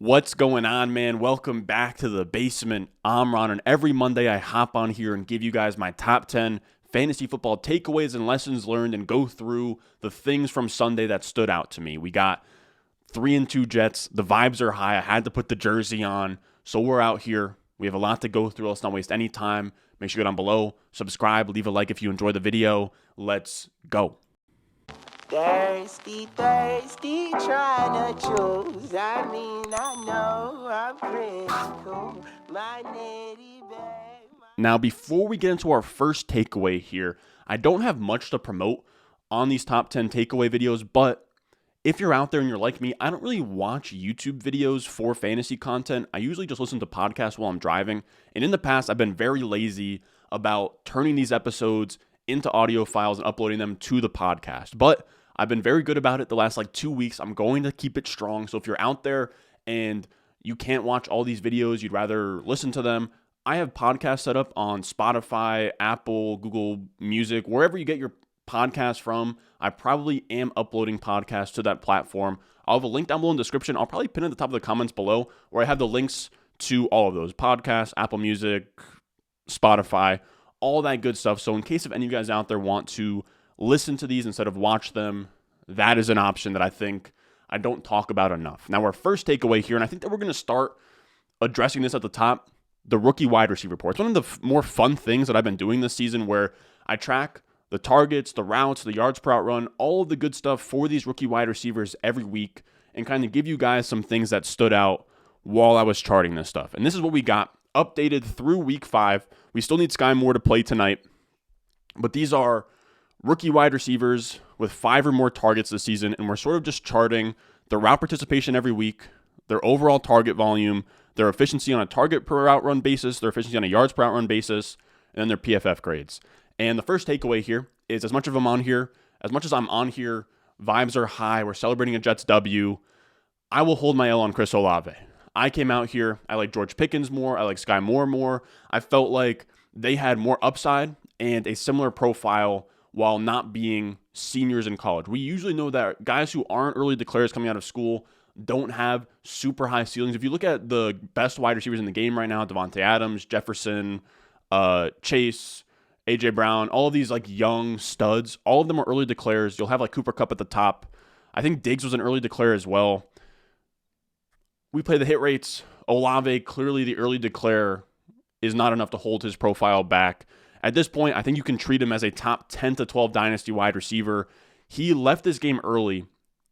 What's going on, man? Welcome back to the basement. I'm Ron, and every Monday I hop on here and give you guys my top 10 fantasy football takeaways and lessons learned and go through the things from Sunday that stood out to me. We got 3-2 Jets. The vibes are high. I had to put the jersey on, so we're out here. We have a lot to go through. Let's not waste any time. Make sure you go down below, subscribe, leave a like if you enjoy the video. Let's go. Thirsty, trying to choose. I know I'm pretty cool. My nitty bag. Now, before we get into our first takeaway here, I don't have much to promote on these top 10 takeaway videos, but if you're out there and you're like me, I don't really watch YouTube videos for fantasy content. I usually just listen to podcasts while I'm driving, and in the past, I've been very lazy about turning these episodes into audio files and uploading them to the podcast, but I've been very good about it the last 2 weeks. I'm going to keep it strong. So if you're out there and you can't watch all these videos, you'd rather listen to them, I have podcasts set up on Spotify, Apple, Google Music, wherever you get your podcast from. I probably am uploading podcasts to that platform. I'll have a link down below in the description. I'll probably pin it at the top of the comments below where I have the links to all of those podcasts, Apple Music, Spotify, all that good stuff. So in case if any of you guys out there want to listen to these instead of watch them, that is an option that I think I don't talk about enough. Now, our first takeaway here, and I think that we're going to start addressing this at the top, the rookie wide receiver report. It's one of the more fun things that I've been doing this season where I track the targets, the routes, the yards per out run, all of the good stuff for these rookie wide receivers every week and kind of give you guys some things that stood out while I was charting this stuff. And this is what we got updated through week 5. We still need Sky Moore to play tonight, but these are rookie wide receivers with 5 or more targets this season, and we're sort of just charting their route participation every week, their overall target volume, their efficiency on a target per route run basis, their efficiency on a yards per route run basis, and then their PFF grades. And the first takeaway here is as much as I'm on here, vibes are high, we're celebrating a Jets W, I will hold my L on Chris Olave. I came out here, I like George Pickens more, I like Sky Moore more. I felt like they had more upside and a similar profile while not being seniors in college. We usually know that guys who aren't early declares coming out of school don't have super high ceilings. If you look at the best wide receivers in the game right now, Devontae Adams, Jefferson, Chase, A.J. Brown, all of these young studs, all of them are early declares. You'll have Cooper Kupp at the top. I think Diggs was an early declare as well. We play the hit rates. Olave, clearly the early declare is not enough to hold his profile back. At this point, I think you can treat him as a top 10 to 12 dynasty wide receiver. He left this game early.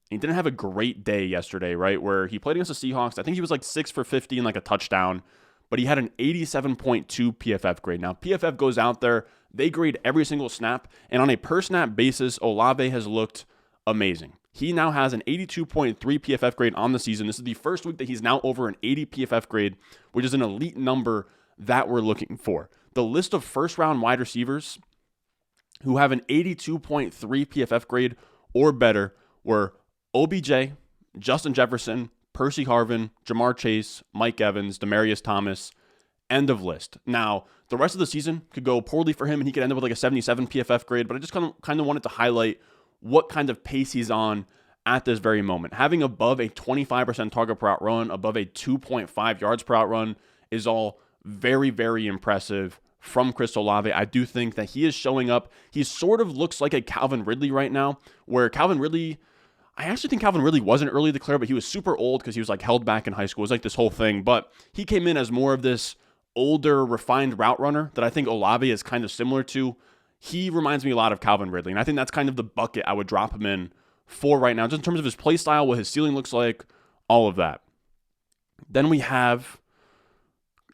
He didn't have a great day yesterday, right, where he played against the Seahawks. I think he was 6 for 50 and a touchdown, but he had an 87.2 PFF grade. Now, PFF goes out there. They grade every single snap, and on a per-snap basis, Olave has looked amazing. He now has an 82.3 PFF grade on the season. This is the first week that he's now over an 80 PFF grade, which is an elite number that we're looking for. The list of first-round wide receivers who have an 82.3 PFF grade or better were OBJ, Justin Jefferson, Percy Harvin, Jamar Chase, Mike Evans, Demaryius Thomas, end of list. Now, the rest of the season could go poorly for him, and he could end up with a 77 PFF grade, but I just kind of wanted to highlight what kind of pace he's on at this very moment. Having above a 25% target per out run, above a 2.5 yards per out run is all very, very impressive from Chris Olave. I do think that he is showing up. He sort of looks like a Calvin Ridley right now, where Calvin Ridley, I actually think Calvin Ridley wasn't early declare, but he was super old because he was held back in high school. It was this whole thing, but he came in as more of this older, refined route runner that I think Olave is kind of similar to. He reminds me a lot of Calvin Ridley, and I think that's kind of the bucket I would drop him in for right now, just in terms of his play style, what his ceiling looks like, all of that. Then we have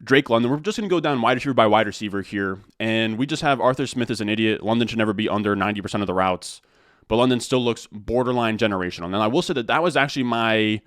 Drake London. We're just going to go down wide receiver by wide receiver here, and we just have Arthur Smith is an idiot. London should never be under 90% of the routes, but London still looks borderline generational. And I will say that was actually my,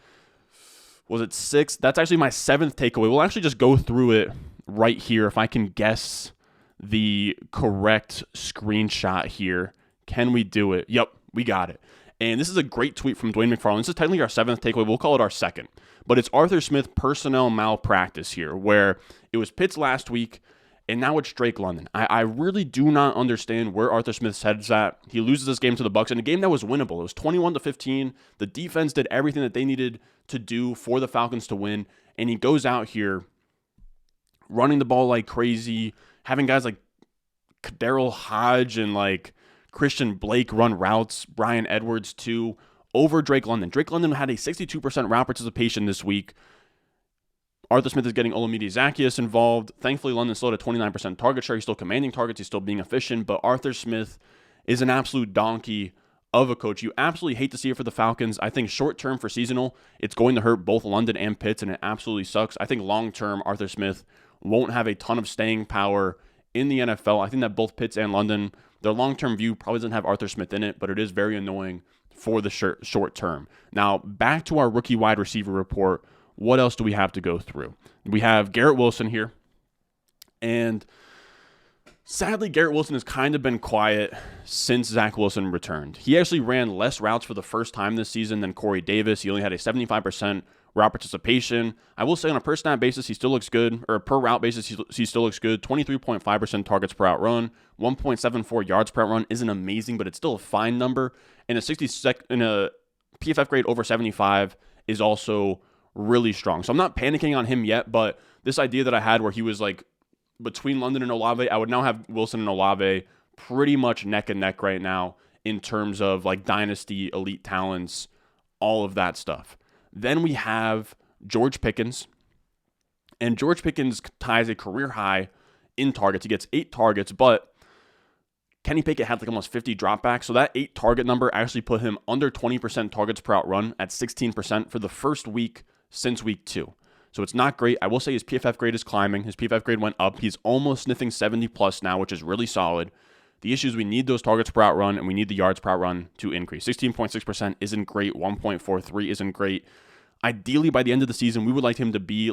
was it 6th? That's actually my 7th takeaway. We'll actually just go through it right here if I can guess the correct screenshot here. Can we do it? Yep, we got it. And this is a great tweet from Dwayne McFarland. This is technically our 7th takeaway. We'll call it our 2nd. But it's Arthur Smith personnel malpractice here, where it was Pitts last week, And now it's Drake London. I really do not understand where Arthur Smith's head's at. He loses this game to the Bucs in a game that was winnable. It was 21-15. The defense did everything that they needed to do for the Falcons to win. And he goes out here running the ball like crazy, having guys like Daryl Hodge and like Christian Blake run routes, Brian Edwards too, over Drake London. Drake London had a 62% route participation this week. Arthur Smith is getting Olamide Zaccheaus involved. Thankfully, London's still at a 29% target share. He's still commanding targets. He's still being efficient. But Arthur Smith is an absolute donkey of a coach. You absolutely hate to see it for the Falcons. I think short-term for seasonal, it's going to hurt both London and Pitts, and it absolutely sucks. I think long-term, Arthur Smith won't have a ton of staying power in the NFL. I think that both Pitts and London, their long-term view probably doesn't have Arthur Smith in it, but it is very annoying for the short term. Now, back to our rookie wide receiver report. What else do we have to go through? We have Garrett Wilson here. And sadly, Garrett Wilson has kind of been quiet since Zach Wilson returned. He actually ran less routes for the first time this season than Corey Davis. He only had a 75% route participation. I will say on a per snap basis, he still looks good, or per route basis, he still looks good. 23.5% targets per out run, 1.74 yards per out run isn't amazing, but it's still a fine number. And a PFF grade over 75 is also really strong. So I'm not panicking on him yet, but this idea that I had where he was like between London and Olave, I would now have Wilson and Olave pretty much neck and neck right now in terms of like dynasty, elite talents, all of that stuff. Then we have George Pickens, and George Pickens ties a career high in targets. He gets 8 targets, but Kenny Pickett had like almost 50 dropbacks, so that 8 target number actually put him under 20% targets per out run at 16% for the first week since week 2. So it's not great. I will say his PFF grade is climbing. His PFF grade went up. He's almost sniffing 70 plus now, which is really solid. The issue is we need those targets per out run, and we need the yards per out run to increase. 16.6% isn't great. 1.43 isn't great. Ideally, by the end of the season, we would like him to be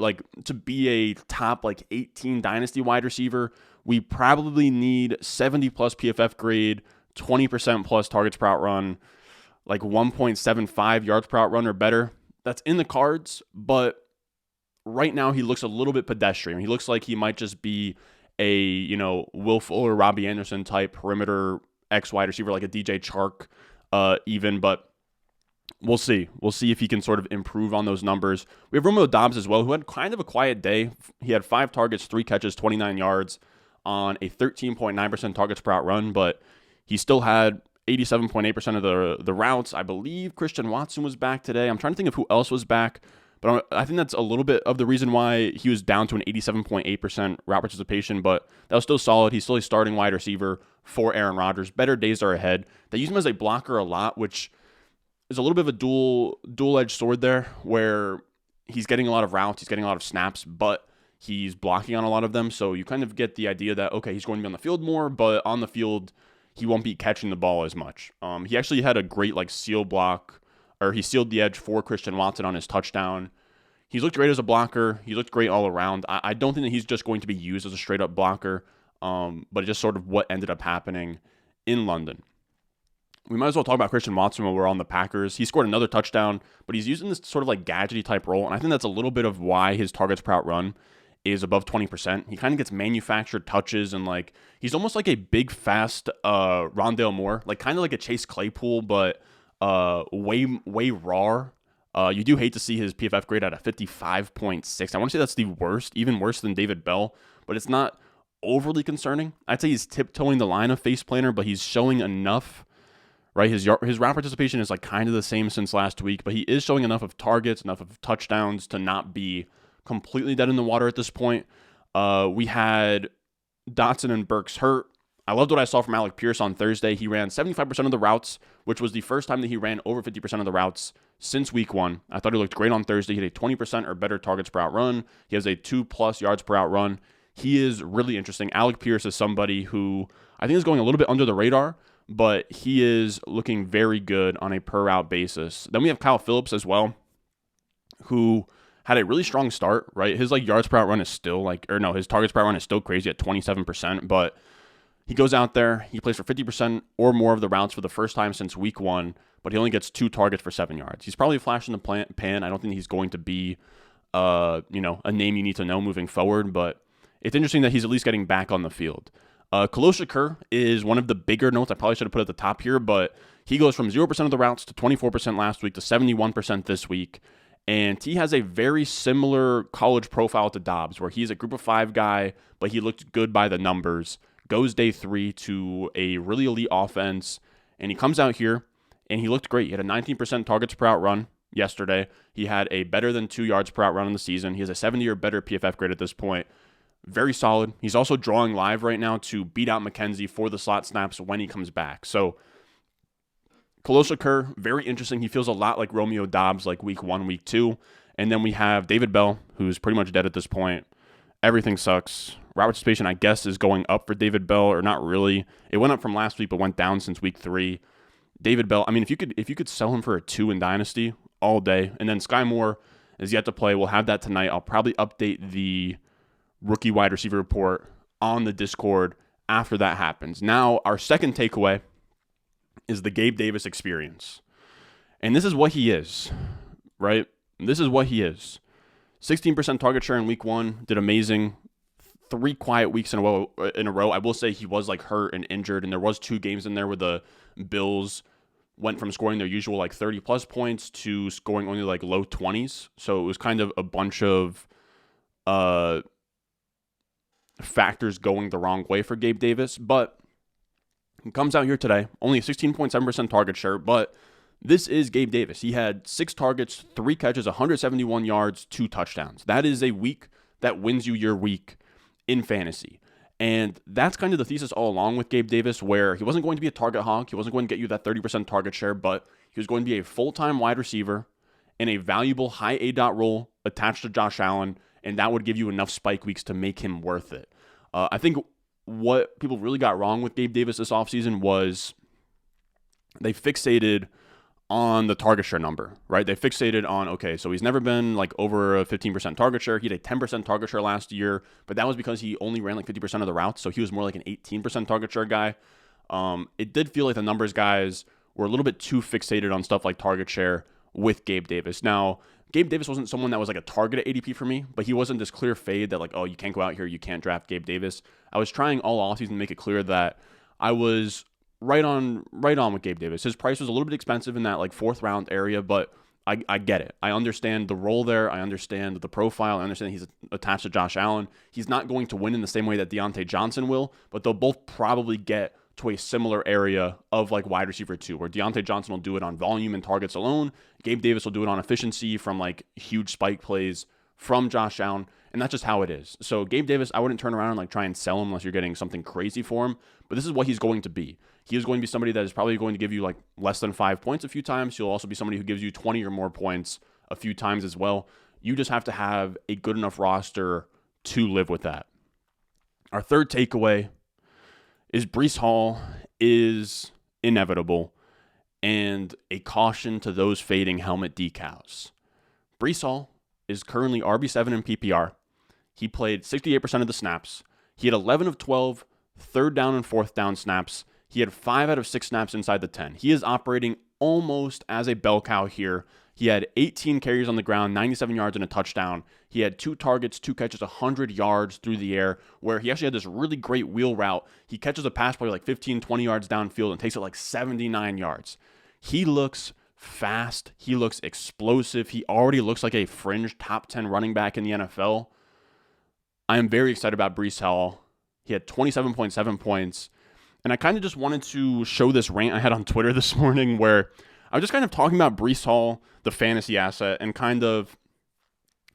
a top 18 dynasty wide receiver. We probably need 70 plus PFF grade, 20% plus targets per out run, like 1.75 yards per out run or better. That's in the cards, but right now he looks a little bit pedestrian. He looks like he might just be a, Will Fuller, Robbie Anderson type perimeter X wide receiver, like a DJ Chark even, but we'll see. We'll see if he can sort of improve on those numbers. We have Romeo Doubs as well, who had kind of a quiet day. He had 5 targets, 3 catches, 29 yards on a 13.9% targets per out run, but he still had 87.8% of the routes. I believe Christian Watson was back today. I'm trying to think of who else was back, but I think that's a little bit of the reason why he was down to an 87.8% route participation, but that was still solid. He's still a starting wide receiver for Aaron Rodgers. Better days are ahead. They use him as a blocker a lot, which is a little bit of a dual-edged sword there, where he's getting a lot of routes, he's getting a lot of snaps, but he's blocking on a lot of them. So you kind of get the idea that, okay, he's going to be on the field more, but on the field, he won't be catching the ball as much. He actually had a great seal block, or he sealed the edge for Christian Watson on his touchdown. He's looked great as a blocker. He looked great all around. I don't think that he's just going to be used as a straight-up blocker, but it's just sort of what ended up happening in London. We might as well talk about Christian Watson while we're on the Packers. He scored another touchdown, but he's using this sort of gadgety type role, and I think that's a little bit of why his targets per out run is above 20%. He kind of gets manufactured touches, and he's almost like a big, fast Rondale Moore, kind of like a Chase Claypool, but way raw. You do hate to see his PFF grade at a 55.6. I want to say that's the worst, even worse than David Bell, but it's not overly concerning. I'd say he's tiptoeing the line of face planner, but he's showing enough. Right, his route participation is kind of the same since last week, but he is showing enough of targets, enough of touchdowns to not be completely dead in the water at this point. We had Dotson and Burks hurt. I loved what I saw from Alec Pierce on Thursday. He ran 75% of the routes, which was the first time that he ran over 50% of the routes since week 1. I thought he looked great on Thursday. He had a 20% or better targets per out run. He has a 2+ yards per out run. He is really interesting. Alec Pierce is somebody who I think is going a little bit under the radar, but he is looking very good on a per route basis. Then we have Kyle Phillips as well, who had a really strong start, right? His yards per out run is still his targets per out run is still crazy at 27%, but he goes out there, he plays for 50% or more of the routes for the first time since week 1, but he only gets 2 targets for 7 yards. He's probably a flash in the pan. I don't think he's going to be, a name you need to know moving forward, but it's interesting that he's at least getting back on the field. Khalil Shakir is one of the bigger notes I probably should have put at the top here, but he goes from 0% of the routes to 24% last week to 71% this week. And he has a very similar college profile to Dobbs, where he's a group of 5 guy, but he looked good by the numbers. Goes day 3 to a really elite offense, and he comes out here, and he looked great. He had a 19% targets per out run yesterday. He had a better than 2 yards per out run in the season. He has a 70 or better PFF grade at this point. Very solid. He's also drawing live right now to beat out McKenzie for the slot snaps when he comes back. So Khalil Shakir, very interesting. He feels a lot like Romeo Dobbs, like week 1, week 2. And then we have David Bell, who's pretty much dead at this point. Everything sucks. Robert Stevenszn, I guess, is going up for David Bell, or not really. It went up from last week, but went down since week 3. David Bell, I mean, if you could sell him for a 2 in Dynasty all day. And then Sky Moore is yet to play. We'll have that tonight. I'll probably update the rookie wide receiver report on the Discord after that happens. Now, our second takeaway is the Gabe Davis experience. And this is what he is, right? This is what he is. 16% target share in week 1, did amazing. 3 quiet weeks in a row. I will say he was like hurt and injured, and there was 2 games in there where the Bills went from scoring their usual like 30 plus points to scoring only like low 20s. So it was kind of a bunch of factors going the wrong way for Gabe Davis, but he comes out here today, only a 16.7% target share, but this is Gabe Davis. He had 6 targets, 3 catches, 171 yards, 2 touchdowns. That is a week that wins you your week in fantasy. And that's kind of the thesis all along with Gabe Davis, where he wasn't going to be a target hog. He wasn't going to get you that 30% target share, but he was going to be a full-time wide receiver in a valuable high A-dot role attached to Josh Allen, and that would give you enough spike weeks to make him worth it. I think what people really got wrong with Gabe Davis this offseason was they fixated on the target share number, right? They fixated on, okay, so he's never been like over a 15% target share. He had a 10% target share last year, but that was because he only ran like 50% of the routes, so he was more like an 18% target share guy. It did feel like the numbers guys were a little bit too fixated on stuff like target share with Gabe Davis. Now, Gabe Davis wasn't someone that was like a target at ADP for me, but he wasn't this clear fade that like, oh, you can't go out here, you can't draft Gabe Davis. I was trying all offseason to make it clear that I was right on with Gabe Davis. His price was a little bit expensive in that like 4th round area, but I get it. I understand the role there. I understand the profile. I understand he's attached to Josh Allen. He's not going to win in the same way that Diontae Johnson will, but they'll both probably get to a similar area of like wide receiver 2, where Diontae Johnson will do it on volume and targets alone. Gabe Davis will do it on efficiency from like huge spike plays from Josh Allen, and that's just how it is. So Gabe Davis, I wouldn't turn around and like try and sell him unless you're getting something crazy for him, but this is what he's going to be. He is going to be somebody that is probably going to give you like less than 5 points a few times. He'll also be somebody who gives you 20 or more points a few times as well. You just have to have a good enough roster to live with that. Our third takeaway is Breece Hall is inevitable, and a caution to those fading helmet decals. Breece Hall is currently RB7 in PPR. He played 68% of the snaps. He had 11 of 12 third down and 4th down snaps. He had 5 out of 6 snaps inside the 10. He is operating almost as a bell cow here. He had 18 carries on the ground, 97 yards and a touchdown. He had 2 targets, 2 catches, 100 yards through the air, where he actually had this really great wheel route. He catches a pass play like 15, 20 yards downfield and takes it like 79 yards. He looks fast. He looks explosive. He already looks like a fringe top 10 running back in the NFL. I am very excited about Breece Hall. He had 27.7 points. And I kind of just wanted to show this rant I had on Twitter this morning where I was just kind of talking about Breece Hall, the fantasy asset, and kind of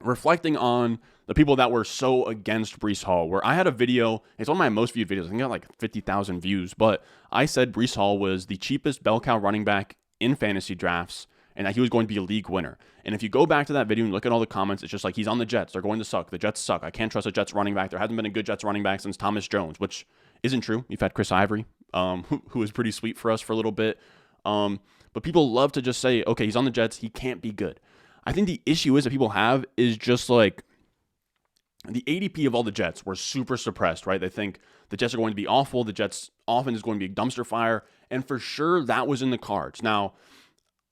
reflecting on the people that were so against Breece Hall, where I had a video, it's one of my most viewed videos, I think it got like 50,000 views, but I said Breece Hall was the cheapest bell cow running back in fantasy drafts, and that he was going to be a league winner. And if you go back to that video and look at all the comments, it's just like, he's on the Jets, they're going to suck, the Jets suck, I can't trust a Jets running back, there hasn't been a good Jets running back since Thomas Jones, which isn't true. You've had Chris Ivory, who was pretty sweet for us for a little bit. But people love to just say, okay, he's on the Jets, he can't be good. I think the issue is that people have is just like the ADP of all the Jets were super suppressed, right? They think the Jets are going to be awful. The Jets offense is going to be a dumpster fire. And for sure, that was in the cards. Now,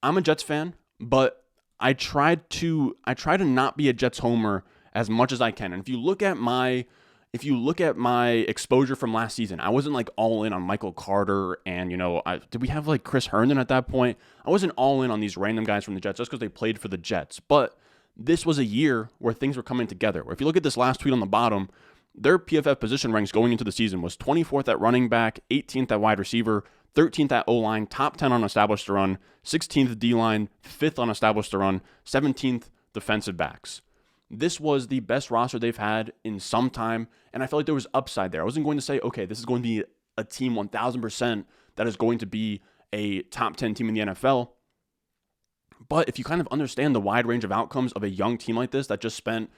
I'm a Jets fan, but I try to not be a Jets homer as much as I can. And if you look at my if you look at my exposure from last season, I wasn't like all in on Michael Carter and, did we have like Chris Herndon at that point? I wasn't all in on these random guys from the Jets just because they played for the Jets. But this was a year where things were coming together. Where if you look at this last tweet on the bottom, their PFF position ranks going into the season was 24th at running back, 18th at wide receiver, 13th at O-line, top 10 on established run, 16th D-line, 5th on established run, 17th defensive backs. This was the best roster they've had in some time, and I felt like there was upside there. I wasn't going to say, okay, this is going to be a team 1,000% that is going to be a top 10 team in the NFL. But if you kind of understand the wide range of outcomes of a young team like this that just spent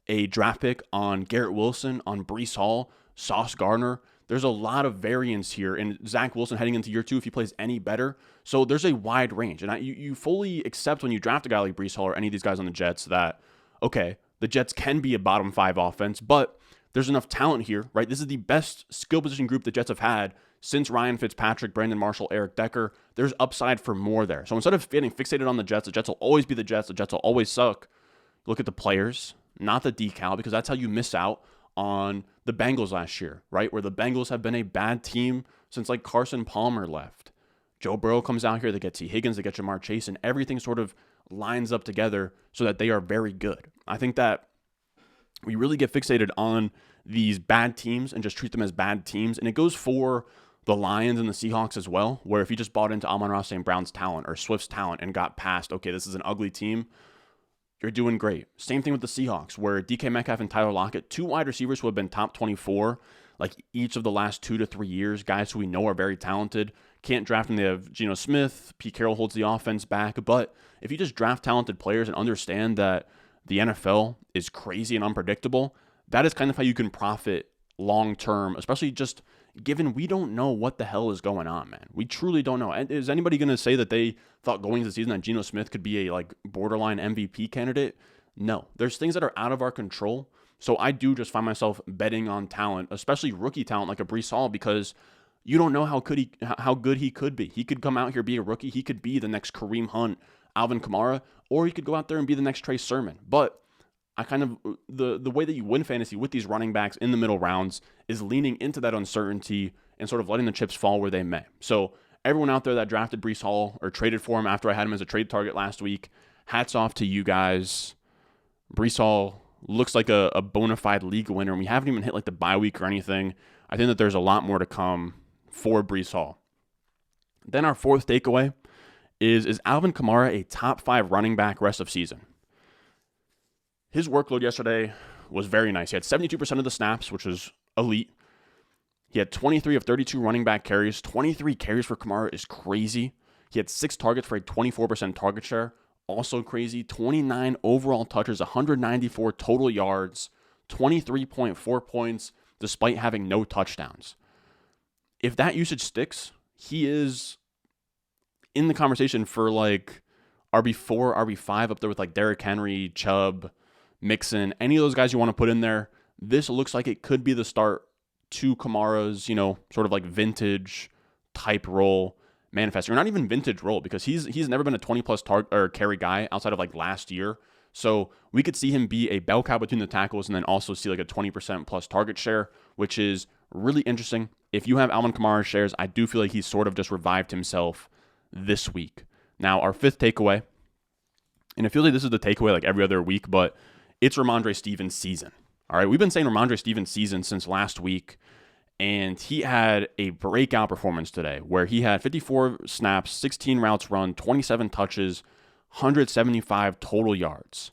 a draft pick on Garrett Wilson, on Breece Hall, Sauce Gardner, there's a lot of variance here. And Zach Wilson heading into year 2 if he plays any better. So there's a wide range. And you fully accept when you draft a guy like Breece Hall or any of these guys on the Jets that, okay, the Jets can be a bottom 5 offense, but there's enough talent here, right? This is the best skill position group the Jets have had since Ryan Fitzpatrick, Brandon Marshall, Eric Decker. There's upside for more there. So instead of getting fixated on the Jets will always be the Jets will always suck. Look at the players, not the decal, because that's how you miss out on the Bengals last year, right? Where the Bengals have been a bad team since like Carson Palmer left. Joe Burrow comes out here, they get T. Higgins, they get Jamar Chase, and everything sort of lines up together so that they are very good. I think that we really get fixated on these bad teams and just treat them as bad teams. And it goes for the Lions and the Seahawks as well, where if you just bought into Amon-Ra St. Brown's talent or Swift's talent and got past, okay, this is an ugly team, you're doing great. Same thing with the Seahawks, where DK Metcalf and Tyler Lockett, 2 wide receivers who have been top 24, like each of the last 2 to 3 years, guys who we know are very talented. Can't draft them. They have Geno Smith. Pete Carroll holds the offense back. But if you just draft talented players and understand that the NFL is crazy and unpredictable, that is kind of how you can profit long term, especially just given we don't know what the hell is going on, man. We truly don't know. And is anybody going to say that they thought going into the season that Geno Smith could be a borderline MVP candidate? No. There's things that are out of our control. So I do just find myself betting on talent, especially rookie talent like a Breece Hall, because you don't know how good he could be. He could come out here, be a rookie. He could be the next Kareem Hunt, Alvin Kamra, or he could go out there and be the next Trey Sermon. But I kind of, the way that you win fantasy with these running backs in the middle rounds is leaning into that uncertainty and sort of letting the chips fall where they may. So everyone out there that drafted Breece Hall or traded for him after I had him as a trade target last week, hats off to you guys. Breece Hall looks like a bona fide league winner, and we haven't even hit like the bye week or anything. I think that there's a lot more to come for Breece Hall. Then our fourth takeaway is Alvin Kamra a top 5 running back rest of season? His workload yesterday was very nice. He had 72% of the snaps, which was elite. He had 23 of 32 running back carries. 23 carries for Kamra is crazy. He had 6 targets for a 24% target share. Also crazy. 29 overall touches, 194 total yards, 23.4 points, despite having no touchdowns. If that usage sticks, he is in the conversation for like RB4, RB5 up there with like Derrick Henry, Chubb, Mixon, any of those guys you want to put in there. This looks like it could be the start to Kamara's, sort of like vintage type role manifest. Or not even vintage role, because he's never been a 20-plus carry guy outside of like last year. So we could see him be a bell cow between the tackles and then also see like a 20% plus target share, which is really interesting. If you have Alvin Kamara shares, I do feel like he's sort of just revived himself this week. Now, our fifth takeaway, and I feel like this is the takeaway like every other week, but it's Rhamondre Stevenszn season. All right, we've been saying Rhamondre Stevenszn season since last week, and he had a breakout performance today where he had 54 snaps, 16 routes run, 27 touches, 175 total yards.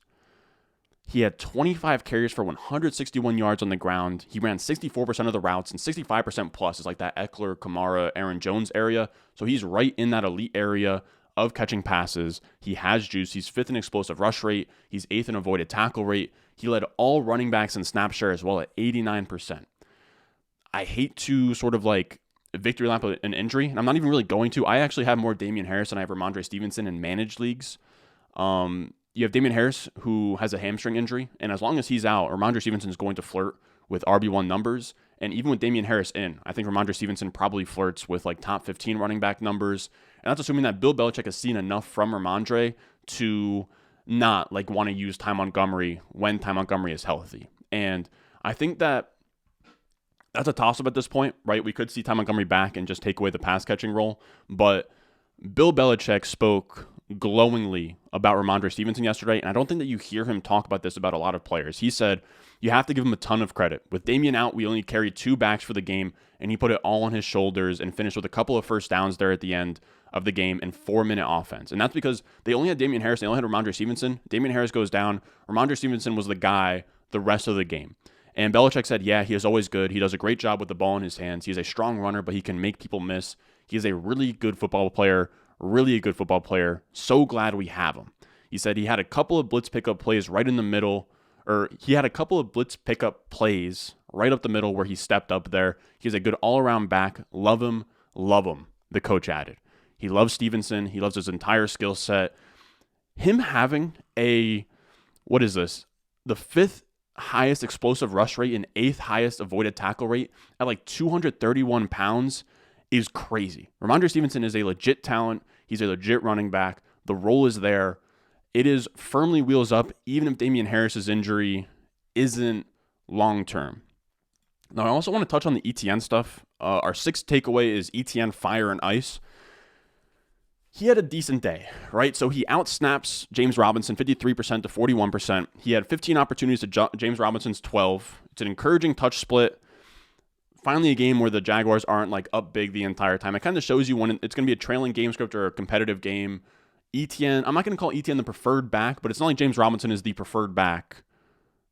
He had 25 carries for 161 yards on the ground. He ran 64% of the routes, and 65% plus is like that Eckler, Kamara, Aaron Jones area. So he's right in that elite area of catching passes. He has juice. He's 5th in explosive rush rate. He's 8th in avoided tackle rate. He led all running backs in snap share as well at 89%. I hate to sort of like victory lap an injury, and I'm not even really going to. I actually have more Damian Harris than I have Rhamondre Stevenszn in managed leagues. You have Damian Harris, who has a hamstring injury, and as long as he's out, Rhamondre Stevenszn is going to flirt with RB1 numbers. And even with Damian Harris in, I think Rhamondre Stevenszn probably flirts with like top 15 running back numbers. And that's assuming that Bill Belichick has seen enough from Rhamondre to not like want to use Ty Montgomery when Ty Montgomery is healthy. And I think that That's a toss-up at this point, right? We could see Ty Montgomery back and just take away the pass-catching role, but Bill Belichick spoke glowingly about Rhamondre Stevenszn yesterday, and I don't think that you hear him talk about this about a lot of players. He said, you have to give him a ton of credit. With Damian out, we only carried 2 backs for the game, and he put it all on his shoulders and finished with a couple of first downs there at the end of the game and 4-minute offense. And that's because they only had Damian Harris, they only had Rhamondre Stevenszn. Damian Harris goes down. Rhamondre Stevenszn was the guy the rest of the game. And Belichick said, yeah, he is always good. He does a great job with the ball in his hands. He's a strong runner, but he can make people miss. He is a really good football player. Really a good football player. So glad we have him. He said he had a couple of blitz pickup plays right in the middle, or he had a couple of blitz pickup plays right up the middle where he stepped up there. He's a good all-around back. Love him, the coach added. He loves Stevenszn. He loves his entire skill set. Him having the 5th highest explosive rush rate and 8th highest avoided tackle rate at like 231 pounds is crazy. Rhamondre Stevenszn is a legit talent. He's a legit running back. The role is there. It is firmly wheels up, even if Damian Harris's injury isn't long-term. Now, I also want to touch on the Etienne stuff. Our 6th takeaway is Etienne fire and ice. He had a decent day, right? So he outsnaps James Robinson 53% to 41%. He had 15 opportunities to James Robinson's 12. It's an encouraging touch split. Finally, a game where the Jaguars aren't like up big the entire time. It kind of shows you when it's going to be a trailing game script or a competitive game. Etienne, I'm not going to call Etienne the preferred back, but it's not like James Robinson is the preferred back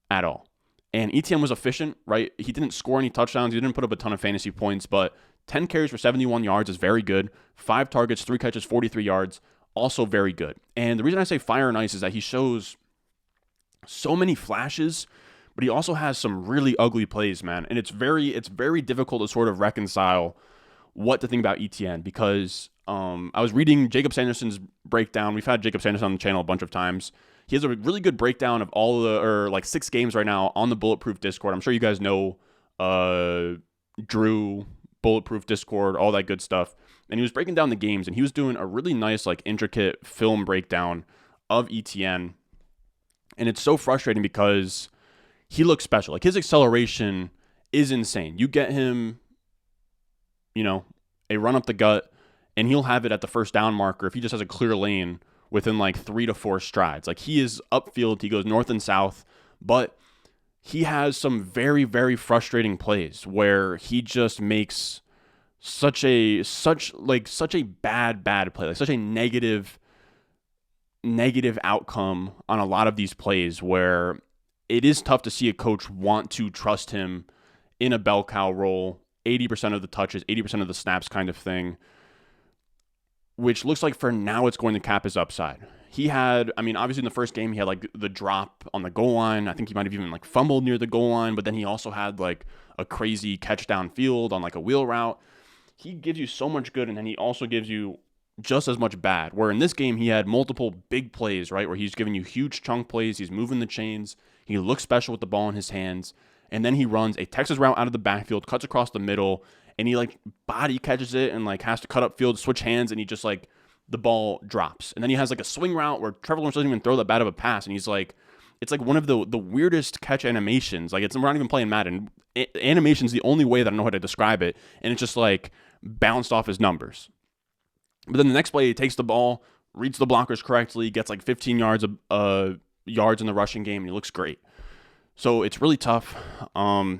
at all. And Etienne was efficient, right? He didn't score any touchdowns. He didn't put up a ton of fantasy points, but 10 carries for 71 yards is very good. 5 targets, 3 catches, 43 yards, also very good. And the reason I say fire and ice is that he shows so many flashes, but he also has some really ugly plays, man. And it's very difficult to sort of reconcile what to think about Etienne because I was reading Jacob Sanderson's breakdown. We've had Jacob Sanderson on the channel a bunch of times. He has a really good breakdown of all the 6 games right now on the Bulletproof Discord. I'm sure you guys know Drew, Bulletproof Discord, all that good stuff. And he was breaking down the games, and he was doing a really nice, intricate film breakdown of Etienne. And it's so frustrating because he looks special. His acceleration is insane. You get him, a run up the gut, and he'll have it at the first down marker if he just has a clear lane within 3 to 4 strides. He is upfield. He goes north and south, but he has some very, very frustrating plays where he just makes such a bad play, such a negative outcome on a lot of these plays where it is tough to see a coach want to trust him in a bell cow role, 80% of the touches, 80% of the snaps kind of thing, which looks like for now it's going to cap his upside. He had, obviously in the first game, he had the drop on the goal line. I think he might have even fumbled near the goal line, but then he also had a crazy catch downfield on a wheel route. He gives you so much good, and then he also gives you just as much bad. Where in this game, he had multiple big plays, right? Where he's giving you huge chunk plays. He's moving the chains. He looks special with the ball in his hands. And then he runs a Texas route out of the backfield, cuts across the middle, and he body catches it and has to cut up field, switch hands, and he just the ball drops. And then he has a swing route where Trevor Lawrence doesn't even throw that bad of a pass, and he's it's one of the weirdest catch animations. We're not even playing Madden. Animation's the only way that I know how to describe it, and it's just bounced off his numbers. But then the next play, he takes the ball, reads the blockers correctly, gets 15 yards in the rushing game, and he looks great. So it's really tough. I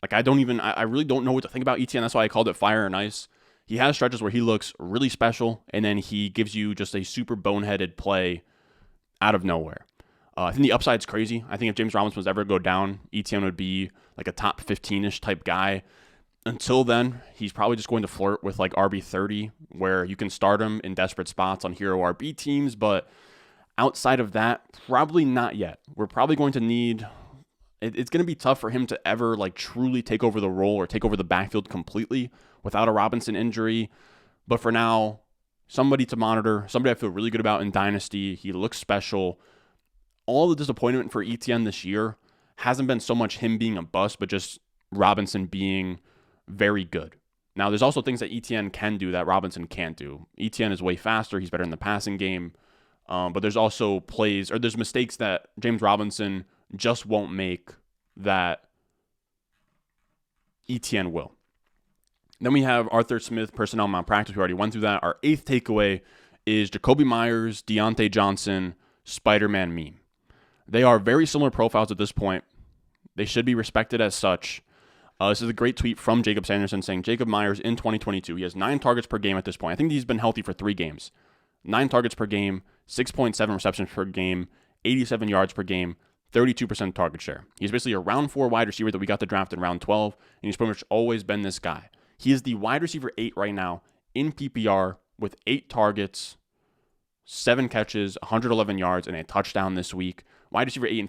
really don't know what to think about Etienne. That's why I called it fire and ice. He has stretches where he looks really special, and then he gives you just a super boneheaded play out of nowhere. I think the upside's crazy. I think if James Robinson was ever to go down, Etienne would be a top 15-ish type guy. Until then, he's probably just going to flirt with RB 30, where you can start him in desperate spots on hero RB teams, but outside of that, probably not yet. We're probably going to need... It's going to be tough for him to ever truly take over the role or take over the backfield completely without a Robinson injury. But for now, somebody to monitor, somebody I feel really good about in Dynasty. He looks special. All the disappointment for Etienne this year hasn't been so much him being a bust, but just Robinson being very good. Now, there's also things that Etienne can do that Robinson can't do. Etienne is way faster. He's better in the passing game. But there's also there's mistakes that James Robinson just won't make that Etienne will. Then we have Arthur Smith personnel malpractice. We already went through that. Our 8th takeaway is Jakobi Meyers, Diontae Johnson, Spiderman meme. They are very similar profiles at this point. They should be respected as such. This is a great tweet from Jacob Sanderson saying, Jakobi Meyers in 2022, he has 9 targets per game at this point. I think he's been healthy for 3 games. 9 targets per game, 6.7 receptions per game, 87 yards per game, 32% target share. He's basically a round 4 wide receiver that we got to draft in round 12, and he's pretty much always been this guy. He is the wide receiver 8 right now in PPR with 8 targets, 7 catches, 111 yards, and a touchdown this week. Wide receiver 8 in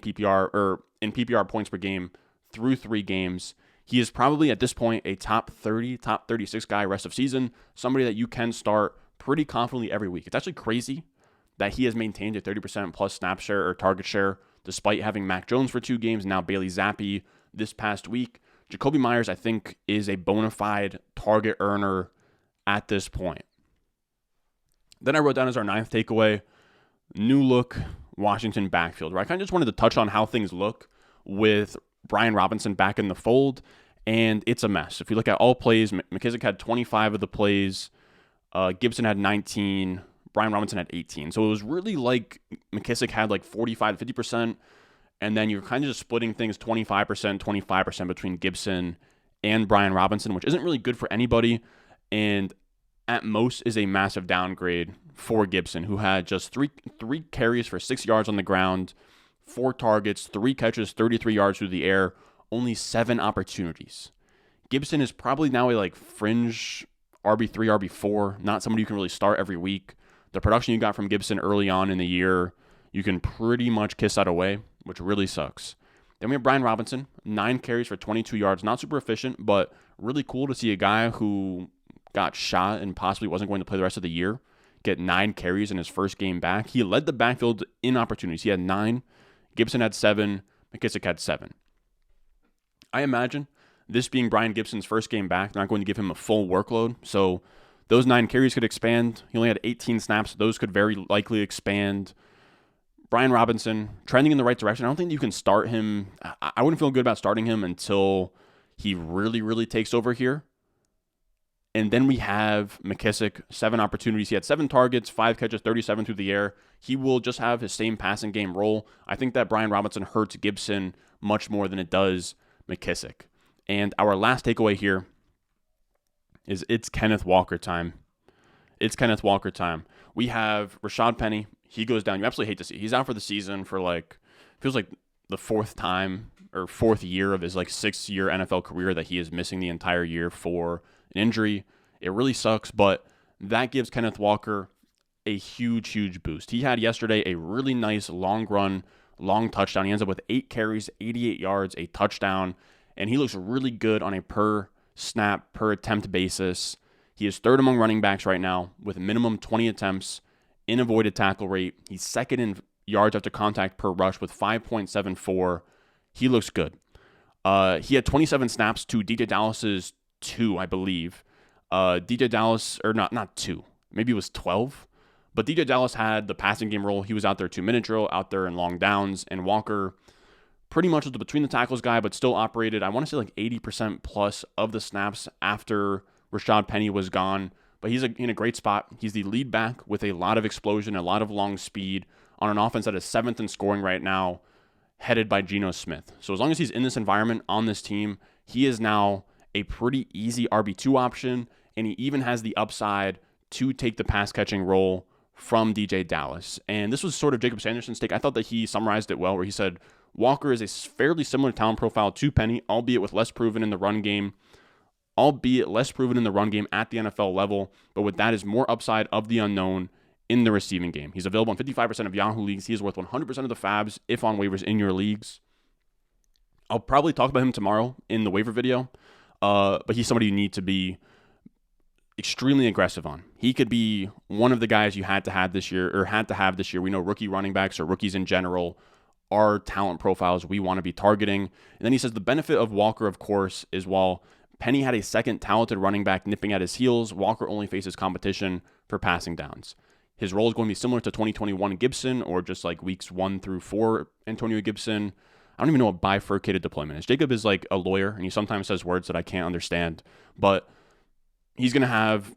PPR points per game through 3 games. He is probably at this point a top 30, top 36 guy rest of season, somebody that you can start pretty confidently every week. It's actually crazy that he has maintained a 30% plus snap share or target share despite having Mac Jones for 2 games, now Bailey Zappi this past week. Jakobi Meyers, I think, is a bona fide target earner at this point. Then I wrote down as our 9th takeaway, new look Washington backfield, where I kind of just wanted to touch on how things look with Brian Robinson back in the fold, and it's a mess. If you look at all plays, McKissic had 25 of the plays, Gibson had 19, Brian Robinson had 18. So it was really like McKissic had like 45 to 50%, and then you're kind of just splitting things 25% between Gibson and Brian Robinson, which isn't really good for anybody, and at most is a massive downgrade for Gibson, who had just three carries for 6 yards on the ground, 4 targets, 3 catches, 33 yards through the air, only 7 opportunities. Gibson is probably now a like fringe RB3, RB4, not somebody you can really start every week. The production you got from Gibson early on in the year, you can pretty much kiss that away, which really sucks. Then we have Brian Robinson, 9 carries for 22 yards, not super efficient, but really cool to see a guy who got shot and possibly wasn't going to play the rest of the year get 9 carries in his first game back. He led the backfield in opportunities. He had 9. Gibson had 7. McKissic had 7. I imagine this being Brian Gibson's first game back, they're not going to give him a full workload. So those 9 carries could expand. He only had 18 snaps. Those could very likely expand. Brian Robinson, trending in the right direction. I don't think you can start him. I wouldn't feel good about starting him until he really, really takes over here. And then we have McKissic, 7 opportunities. He had 7 targets, 5 catches, 37 through the air. He will just have his same passing game role. I think that Brian Robinson hurts Gibson much more than it does McKissic. And our last takeaway here is it's Kenneth Walker time. It's Kenneth Walker time. We have Rashad Penny. He goes down. You absolutely hate to see. He's out for the season for feels like the 4th time or 4th year of his 6-year NFL career that he is missing the entire year for an injury. It really sucks, but that gives Kenneth Walker a huge, huge boost. He had yesterday a really nice long run, long touchdown. He ends up with 8 carries, 88 yards, a touchdown, and he looks really good on a per snap, per attempt basis. He is 3rd among running backs right now with a minimum 20 attempts in avoided tackle rate. He's 2nd in yards after contact per rush with 5.74. He looks good. He had 27 snaps to DJ Dallas's 2, I believe. DJ Dallas, or not 2, maybe it was 12. But DJ Dallas had the passing game role. He was out there 2-minute drill, out there in long downs, and Walker pretty much was the between the tackles guy, but still operated, I want to say 80% plus of the snaps after Rashad Penny was gone. But he's in a great spot. He's the lead back with a lot of explosion, a lot of long speed on an offense that is 7th in scoring right now, headed by Geno Smith. So as long as he's in this environment on this team, he is now a pretty easy RB2 option, and he even has the upside to take the pass-catching role from DJ Dallas. And this was sort of Jacob Sanderson's take. I thought that he summarized it well, where he said Walker is a fairly similar talent profile to Penny, albeit less proven in the run game at the NFL level, but with that is more upside of the unknown in the receiving game. He's available in 55% of Yahoo leagues. He is worth 100% of the fabs if on waivers in your leagues. I'll probably talk about him tomorrow in the waiver video, but he's somebody you need to be extremely aggressive on. He could be one of the guys you had to have this year. We know rookie running backs or rookies in general are talent profiles we want to be targeting. And then he says the benefit of Walker, of course, is while Penny had a second talented running back nipping at his heels, Walker only faces competition for passing downs. His role is going to be similar to 2021 Gibson, or just like weeks 1 through 4 Antonio Gibson. I don't even know what bifurcated deployment is. Jacob is like a lawyer, and he sometimes says words that I can't understand, but he's going to have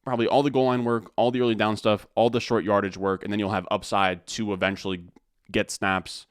probably all the goal line work, all the early down stuff, all the short yardage work, and then you'll have upside to eventually get snaps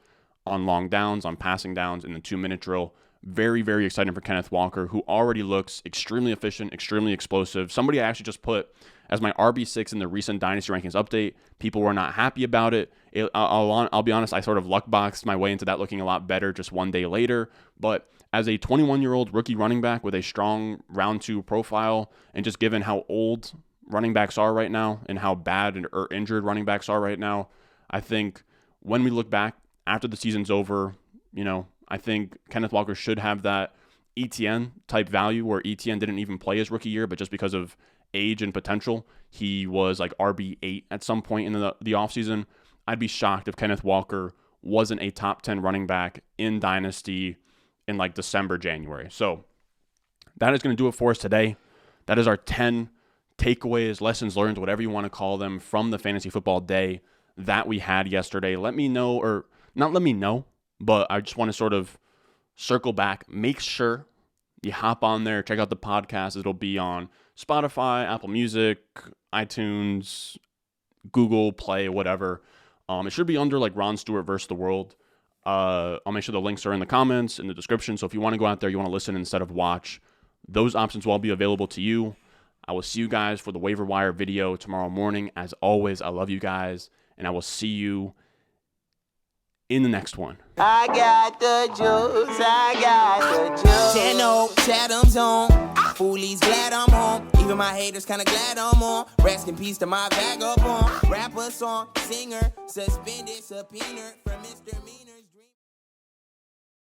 on long downs, on passing downs in the 2-minute drill. Very, very exciting for Kenneth Walker, who already looks extremely efficient, extremely explosive. Somebody I actually just put as my RB6 in the recent Dynasty Rankings update. People were not happy about it. I'll be honest, I sort of luck boxed my way into that looking a lot better just one day later. But as a 21-year-old rookie running back with a strong round 2 profile, and just given how old running backs are right now and how bad or injured running backs are right now, I think when we look back after the season's over, I think Kenneth Walker should have that Etienne type value, where Etienne didn't even play his rookie year, but just because of age and potential, he was like RB8 at some point in the offseason. I'd be shocked if Kenneth Walker wasn't a top 10 running back in Dynasty in like December, January. So that is going to do it for us today. That is our 10 takeaways, lessons learned, whatever you want to call them, from the fantasy football day that we had yesterday. Let me know, or not let me know, but I just want to sort of circle back. Make sure you hop on there, check out the podcast. It'll be on Spotify, Apple Music, iTunes, Google Play, whatever. It should be under like Ron Stewart versus the World. I'll make sure the links are in the comments, in the description. So if you want to go out there, you want to listen instead of watch, those options will all be available to you. I will see you guys for the waiver wire video tomorrow morning. As always, I love you guys, and I will see you in the next one. I got the juice, I got the juice. Channel, Chatham's on. Foolies glad I'm home. Even my haters kinda glad I'm on. Rest in peace to my vagabond. Rapper, song, singer, suspended, subpoena from misdemeanor.